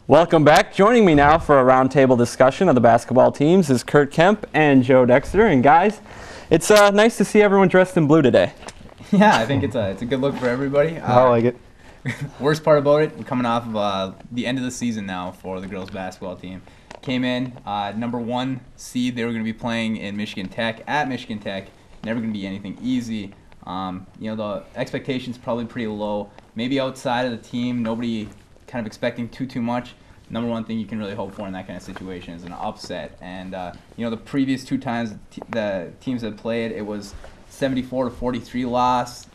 Welcome back. Joining me now for a roundtable discussion of the basketball teams is Curt Kemp and Joe Dexter. And guys, it's nice to see everyone dressed in blue today. Yeah, I think it's a good look for everybody. I like it. Worst part about it, we're coming off of the end of the season now for the girls basketball team. Came in number 1 seed. They were going to be playing in Michigan Tech at Michigan Tech. Never going to be anything easy. The expectations probably pretty low. Maybe outside of the team, nobody kind of expecting too much. Number 1 thing you can really hope for in that kind of situation is an upset. And the previous 2 times the teams had played, it was 74-43 loss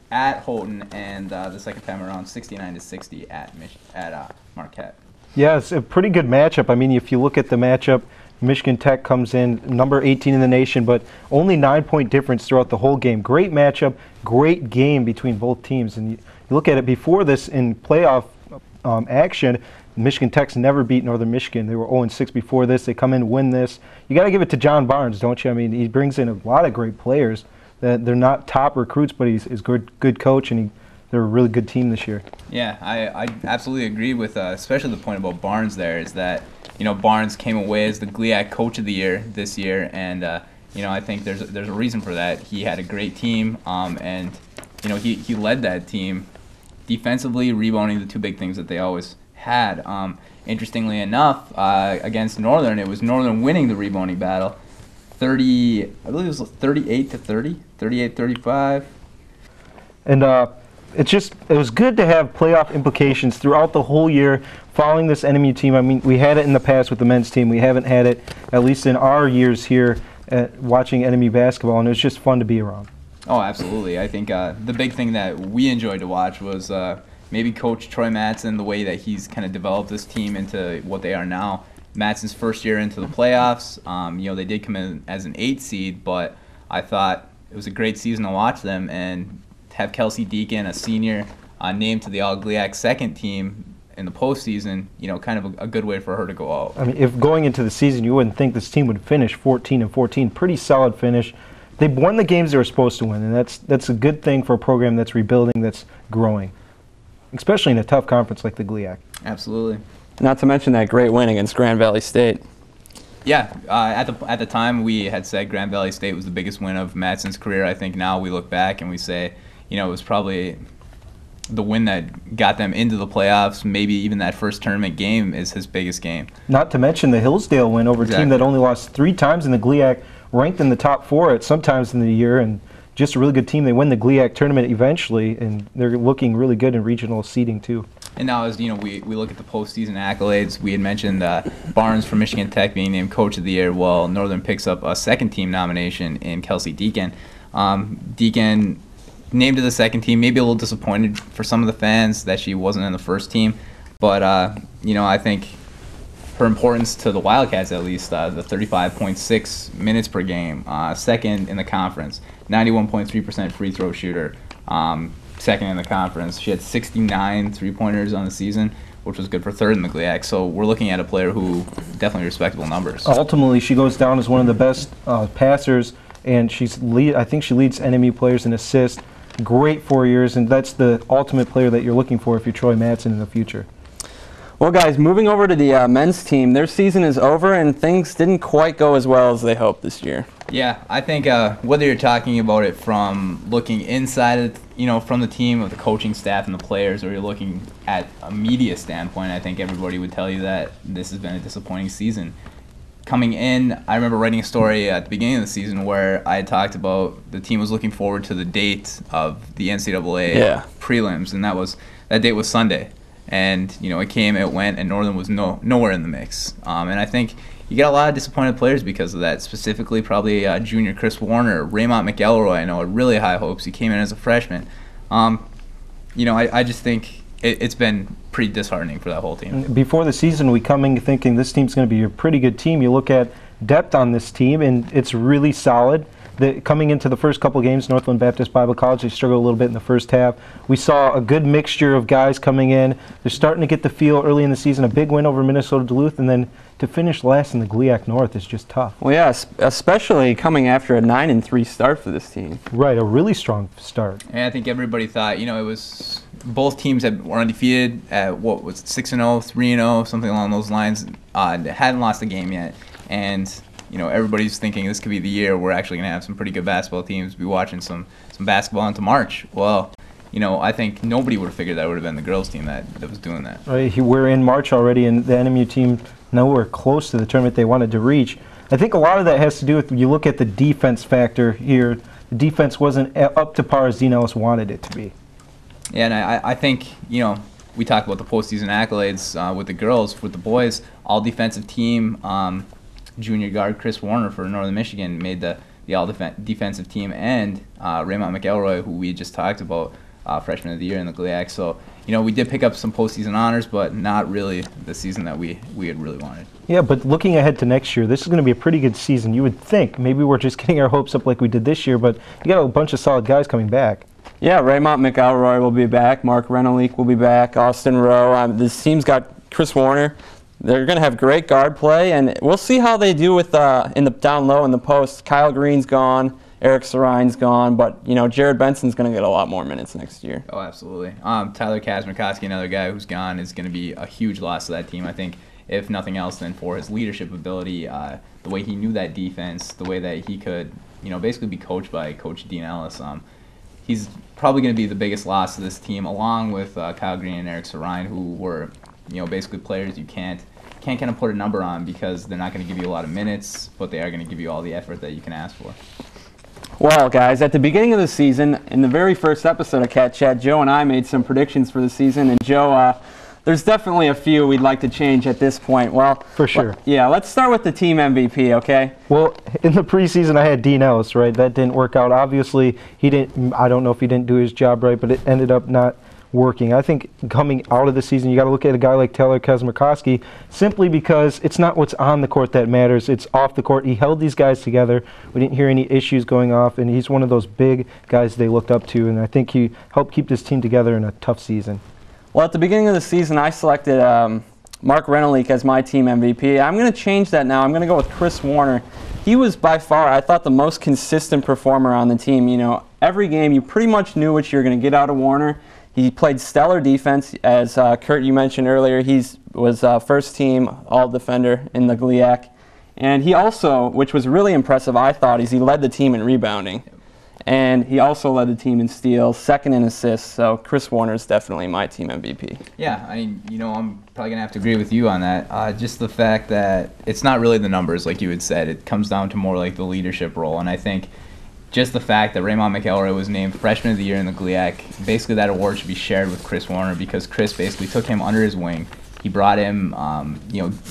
at Houghton, and the second time around 69-60 at Marquette. Yeah, it's a pretty good matchup. I mean, if you look at the matchup, Michigan Tech comes in number 18 in the nation, but only 9-point difference throughout the whole game. Great matchup, great game between both teams. And you look at it before this in playoff action, Michigan Tech's never beat Northern Michigan. They were 0-6 before this. They come in, win this. You got to give it to John Barnes, don't you? I mean, he brings in a lot of great players. They're not top recruits, but he's a good coach, and they're a really good team this year. Yeah, I absolutely agree with, especially the point about Barnes there, is that, Barnes came away as the GLIAC Coach of the Year this year, and, I think there's a reason for that. He had a great team, and, he led that team defensively, rebounding, the 2 big things that they always had. Interestingly enough, against Northern, it was Northern winning the rebounding battle, I believe it was 38-30, 38-35. And it was good to have playoff implications throughout the whole year following this enemy team. I mean, we had it in the past with the men's team. We haven't had it, at least in our years here, watching enemy basketball, and it was just fun to be around. Oh, absolutely. I think the big thing that we enjoyed to watch was maybe Coach Troy Mattson, the way that he's kind of developed this team into what they are now. Mattson's first year into the playoffs, they did come in as an 8 seed, but I thought it was a great season to watch them, and have Kelsey Deacon, a senior, named to the All-GLIAC second team in the postseason, kind of a good way for her to go out. I mean, if going into the season, you wouldn't think this team would finish 14-14. Pretty solid finish. They won the games they were supposed to win, and that's a good thing for a program that's rebuilding, that's growing, especially in a tough conference like the GLIAC. Absolutely. Not to mention that great win against Grand Valley State. Yeah, at the time we had said Grand Valley State was the biggest win of Mattson's career. I think now we look back and we say, it was probably the win that got them into the playoffs. Maybe even that first tournament game is his biggest game. Not to mention the Hillsdale win over a team that only lost 3 times in the GLIAC, ranked in the top 4 at some times in the year, and just a really good team. They win the GLIAC tournament eventually, and they're looking really good in regional seeding too. And now, as we look at the postseason accolades, we had mentioned Barnes from Michigan Tech being named Coach of the Year. Well, Northern picks up a second team nomination in Kelsey Deacon. Deacon named to the second team, maybe a little disappointed for some of the fans that she wasn't in the first team, but I think her importance to the Wildcats, at least, the 35.6 minutes per game, second in the conference, 91.3% free throw shooter, second in the conference. She had 69 three-pointers on the season, which was good for third in the GLIAC. So we're looking at a player who definitely respectable numbers. Ultimately, she goes down as one of the best passers, and I think she leads NMU players in assists. Great 4 years, and that's the ultimate player that you're looking for if you're Troy Mattson in the future. Well, guys, moving over to the men's team, their season is over, and things didn't quite go as well as they hoped this year. Yeah, I think whether you're talking about it from looking inside, from the team, of the coaching staff and the players, or you're looking at a media standpoint, I think everybody would tell you that this has been a disappointing season. Coming in, I remember writing a story at the beginning of the season where I had talked about the team was looking forward to the date of the NCAA prelims, and that date was Sunday. And it came, it went, and Northern was nowhere in the mix. And I think you get a lot of disappointed players because of that. Specifically, probably junior Chris Warner, Raymond McElroy. I know had really high hopes. He came in as a freshman. I just think it's been pretty disheartening for that whole team. Before the season, we come in thinking this team's going to be a pretty good team. You look at depth on this team, and it's really solid. Coming into the first couple games, Northland Baptist Bible College, they struggled a little bit in the first half. We saw a good mixture of guys coming in. They're starting to get the feel early in the season. A big win over Minnesota Duluth, and then to finish last in the GLIAC North is just tough. Well, yeah, especially coming after a 9-3 start for this team. Right, a really strong start. And I think everybody thought, it was both teams were undefeated at what was 6-0, 3-0, something along those lines. They hadn't lost a game yet, and everybody's thinking this could be the year we're actually going to have some pretty good basketball teams, be watching some basketball into March. Well, I think nobody would have figured that would have been the girls team that was doing that. Right, we're in March already, and the NMU team nowhere close to the tournament they wanted to reach. I think a lot of that has to do with, when you look at the defense factor here, the defense wasn't up to par as Dean Ellis wanted it to be. Yeah, and I think, we talked about the postseason accolades with the girls. With the boys, all defensive team. Junior guard Chris Warner for Northern Michigan made the all-defensive team, and Raymond McElroy, who we just talked about, freshman of the year in the GLIAC. So, we did pick up some postseason honors, but not really the season that we had really wanted. Yeah, but looking ahead to next year, this is going to be a pretty good season. You would think maybe we're just getting our hopes up like we did this year, but you got a bunch of solid guys coming back. Yeah, Raymond McElroy will be back. Mark Renelick will be back. Austin Rowe. This team's got Chris Warner. They're going to have great guard play, and we'll see how they do with in the down low in the post. Kyle Green's gone, Eric Sarine's gone, but Jared Benson's going to get a lot more minutes next year. Oh, absolutely. Tyler Kazmierkowski, another guy who's gone, is going to be a huge loss to that team. I think, if nothing else, than for his leadership ability, the way he knew that defense, the way that he could, basically be coached by Coach Dean Ellis. He's probably going to be the biggest loss to this team, along with Kyle Green and Eric Sarine, who were basically players you can't kind of put a number on because they're not going to give you a lot of minutes, but they are going to give you all the effort that you can ask for. Well, guys, at the beginning of the season, in the very first episode of Cat Chat, Joe and I made some predictions for the season, and Joe, there's definitely a few we'd like to change at this point. Well, for sure. Yeah, let's start with the team MVP, okay? Well, in the preseason, I had Dean Ellis, right? That didn't work out. Obviously, he didn't. I don't know if he didn't do his job right, but it ended up not working. I think coming out of the season, you got to look at a guy like Tyler Kazmierkowski, simply because it's not what's on the court that matters, it's off the court. He held these guys together. We didn't hear any issues going off, and he's one of those big guys they looked up to, and I think he helped keep this team together in a tough season. Well, at the beginning of the season, I selected Mark Renelick as my team MVP. I'm going to change that now. I'm going to go with Chris Warner. He was by far, I thought, the most consistent performer on the team. Every game you pretty much knew what you were going to get out of Warner. He played stellar defense, as Curt, you mentioned earlier. He was first team all-defender in the GLIAC. And he also, which was really impressive, I thought, is he led the team in rebounding. And he also led the team in steals, second in assists. So Chris Warner is definitely my team MVP. Yeah, I'm probably going to have to agree with you on that. Just the fact that it's not really the numbers, like you had said. It comes down to more like the leadership role. And I think just the fact that Raymond McElroy was named Freshman of the Year in the GLIAC, basically that award should be shared with Chris Warner, because Chris basically took him under his wing. He brought him,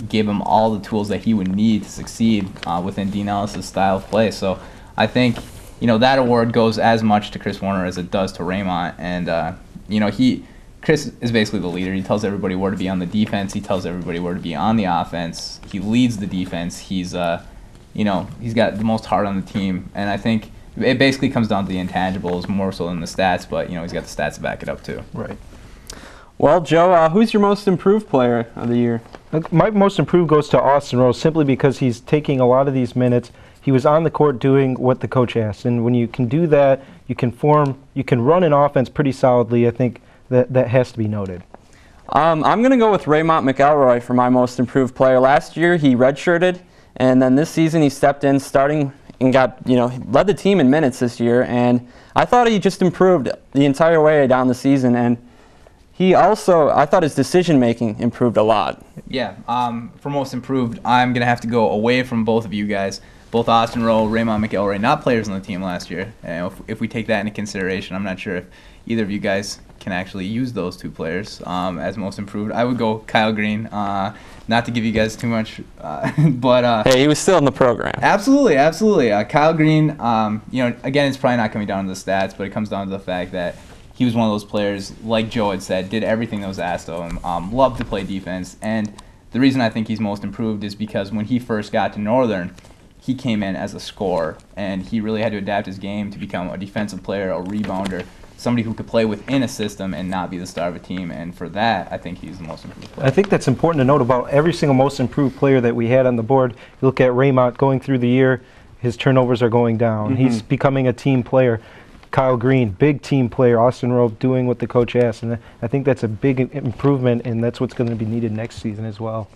gave him all the tools that he would need to succeed within Dean Ellis' style of play. So I think, that award goes as much to Chris Warner as it does to Raymond. And, Chris is basically the leader. He tells everybody where to be on the defense. He tells everybody where to be on the offense. He leads the defense. He's got the most heart on the team. And I think it basically comes down to the intangibles more so than the stats, but he's got the stats to back it up too. Right. Well, Joe, who's your most improved player of the year? My most improved goes to Austin Rowe, simply because he's taking a lot of these minutes. He was on the court doing what the coach asked, and when you can do that, you can run an offense pretty solidly. I think that has to be noted. I'm going to go with Raymond McElroy for my most improved player. Last year he redshirted, and then this season he stepped in starting and led the team in minutes this year, and I thought he just improved the entire way down the season, and he also, I thought his decision-making improved a lot. Yeah, for most improved, I'm going to have to go away from both of you guys. Both Austin Rowe, Raymond McElroy, not players on the team last year. And if we take that into consideration, I'm not sure if either of you guys can actually use those two players as most improved. I would go Kyle Green. Not to give you guys too much, but hey, he was still in the program. Absolutely. Kyle Green, again, it's probably not coming down to the stats, but it comes down to the fact that he was one of those players, like Joe had said, did everything that was asked of him, loved to play defense, and the reason I think he's most improved is because when he first got to Northern, he came in as a scorer, and he really had to adapt his game to become a defensive player, a rebounder, somebody who could play within a system and not be the star of a team. And for that, I think he's the most improved player. I think that's important to note about every single most improved player that we had on the board. You look at Raymond going through the year, his turnovers are going down. He's becoming a team player. Kyle Green, big team player. Austin Rope doing what the coach asked. And I think that's a big improvement, and that's what's going to be needed next season as well.